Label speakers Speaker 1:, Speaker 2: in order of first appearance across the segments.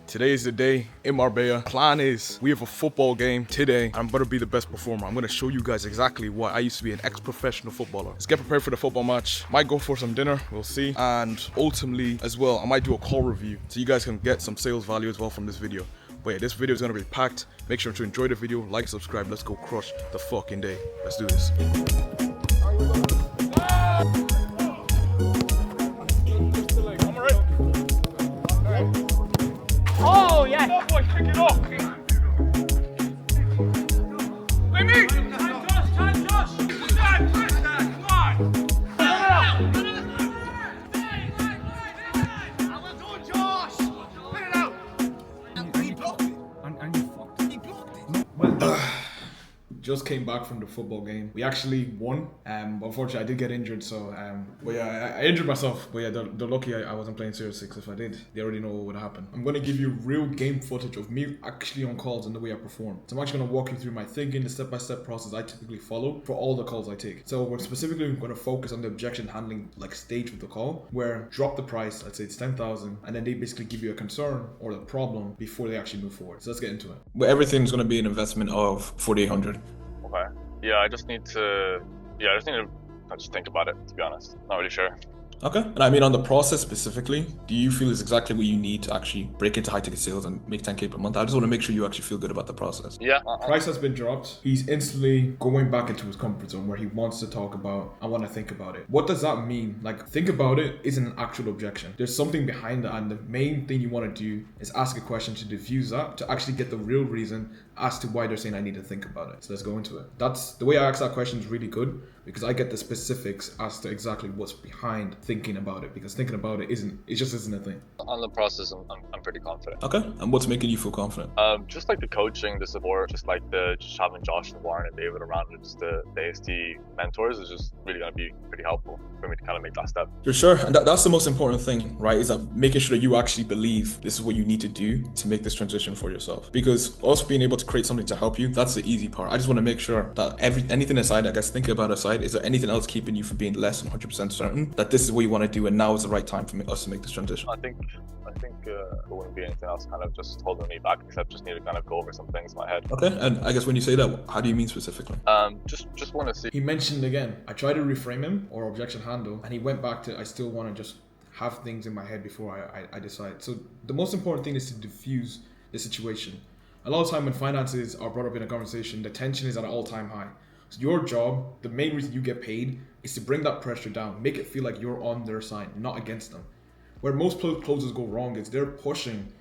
Speaker 1: Today is the day in Marbella. Plan is we have a football game today. I'm gonna be the best performer. I'm gonna show you guys exactly what I used to be, an ex-professional footballer. Let's get prepared for the football match. Might go for some dinner, we'll see. And ultimately as well, I might do a call review so you guys can get some sales value as well from this video. But yeah, this video is gonna be packed. Make sure to enjoy the video, like, subscribe. Let's go crush the fucking day. Let's do this.
Speaker 2: Oh, yeah.
Speaker 1: Oh boy, pick it up. Let me.
Speaker 2: Time, Josh.
Speaker 1: Come on. Just came back from the football game. We actually won. But unfortunately, I did get injured. So, but yeah, I injured myself. But yeah, they're lucky I wasn't playing Series 6. If I did, they already know what would happen. I'm gonna give you real game footage of me actually on calls and the way I perform. So I'm actually gonna walk you through my thinking, the step-by-step process I typically follow for all the calls I take. So we're specifically gonna focus on the objection handling like stage with the call, where drop the price. Let's say it's 10,000, and then they basically give you a concern or the problem before they actually move forward. So let's get into it. But everything's gonna be an investment of 4,800.
Speaker 3: Okay. Yeah, I just need to just think about it, to be honest. Not really sure.
Speaker 1: Okay. And I mean, on the process specifically, do you feel is exactly what you need to actually break into high ticket sales and make 10K per month? I just want to make sure you actually feel good about the process.
Speaker 3: Yeah.
Speaker 1: Price has been dropped. He's instantly going back into his comfort zone where he wants to talk about, I want to think about it. What does that mean? Like, think about it isn't an actual objection. There's something behind that, and the main thing you want to do is ask a question to diffuse that, to actually get the real reason as to why they're saying I need to think about it. So let's go into it. That's the way I ask that question is really good, because I get the specifics as to exactly what's behind thinking about it, because thinking about it just isn't a thing.
Speaker 3: On the process, I'm pretty confident.
Speaker 1: Okay. And what's making you feel confident?
Speaker 3: Just like the coaching, the support, just having Josh and Warren and David around, and just the AST mentors is just really going to be pretty helpful for me to kind of make that step.
Speaker 1: For sure. And that's the most important thing, right? Is that making sure that you actually believe this is what you need to do to make this transition for yourself. Because us being able to create something to help you, that's the easy part. I just want to make sure that anything aside, I guess thinking about aside, is there anything else keeping you from being less than 100% certain that this is what you want to do and now is the right time for us to make this transition?
Speaker 3: I think there wouldn't be anything else kind of just holding me back, except just need to kind of go over some things in my head.
Speaker 1: Okay. And I guess when you say that, how do you mean specifically?
Speaker 3: Just want to see.
Speaker 1: He mentioned again, I tried to reframe him or objection handle, and he went back to, I still want to just have things in my head before I decide. So the most important thing is to diffuse the situation. A lot of time when finances are brought up in a conversation, the tension is at an all-time high. So your job, the main reason you get paid, is to bring that pressure down, make it feel like you're on their side, not against them. Where most closes go wrong is they're pushing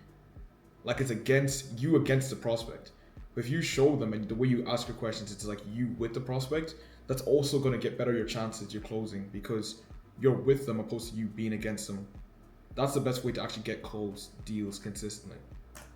Speaker 1: like it's against the prospect. But if you show them and the way you ask your questions, it's like you with the prospect, that's also going to get better your chances you're closing, because you're with them opposed to you being against them. That's the best way to actually get closed deals consistently.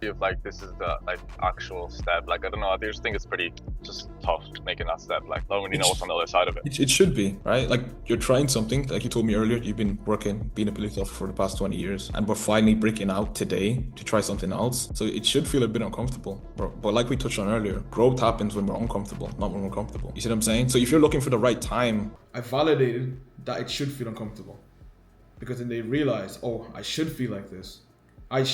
Speaker 3: If this is the actual step, I don't know, I just think it's pretty just tough making that step, not when you know what's on the other side of it.
Speaker 1: It should be, right? You're trying something, like you told me earlier, you've been working, being a police officer for the past 20 years, and we're finally breaking out today to try something else. So it should feel a bit uncomfortable. But like we touched on earlier, growth happens when we're uncomfortable, not when we're comfortable. You see what I'm saying? So if you're looking for the right time, I validated that it should feel uncomfortable. Because then they realize, oh, I should feel like this. I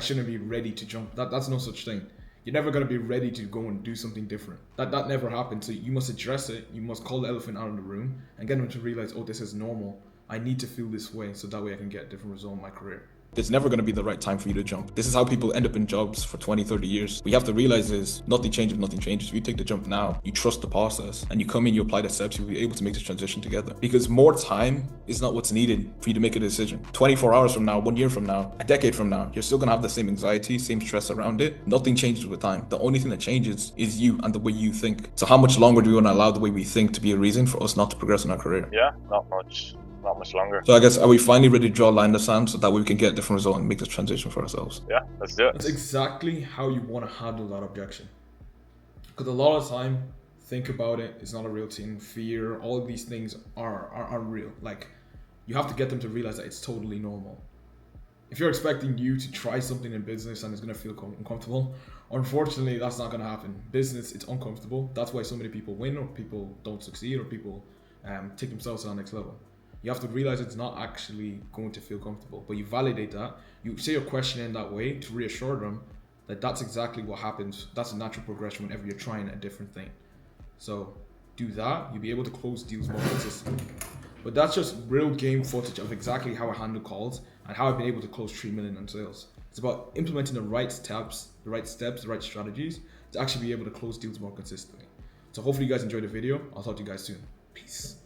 Speaker 1: shouldn't be ready to jump. That's no such thing. You're never going to be ready to go and do something different. That never happened. So you must address it. You must call the elephant out of the room and get them to realize, oh, this is normal. I need to feel this way so that way I can get a different result in my career. It's never going to be the right time for you to jump. This is how people end up in jobs for 20, 30 years. What you have to realize is nothing changes, nothing changes. If you take the jump now, you trust the process, and you come in, you apply the steps, you'll be able to make this transition together. Because more time is not what's needed for you to make a decision. 24 hours from now, 1 year from now, a decade from now, you're still going to have the same anxiety, same stress around it. Nothing changes with time. The only thing that changes is you and the way you think. So how much longer do we want to allow the way we think to be a reason for us not to progress in our career?
Speaker 3: Yeah, not much longer.
Speaker 1: So I guess, are we finally ready to draw a line in the sand so that way we can get a different result and make this transition for ourselves?
Speaker 3: Yeah, let's do it.
Speaker 1: That's exactly how you want to handle that objection. Because a lot of time, think about it, it's not a real thing. Fear, all of these things are real. You have to get them to realize that it's totally normal. If you're expecting you to try something in business and it's going to feel uncomfortable, unfortunately, that's not going to happen. Business, it's uncomfortable. That's why so many people win, or people don't succeed, or people take themselves to the next level. you have to realize it's not actually going to feel comfortable. But you validate that. You say your question in that way to reassure them that that's exactly what happens. That's a natural progression whenever you're trying a different thing. So do that, you'll be able to close deals more consistently. But that's just real game footage of exactly how I handle calls and how I've been able to close 3 million on sales. It's about implementing the right steps, the right strategies to actually be able to close deals more consistently. So hopefully you guys enjoyed the video. I'll talk to you guys soon. Peace.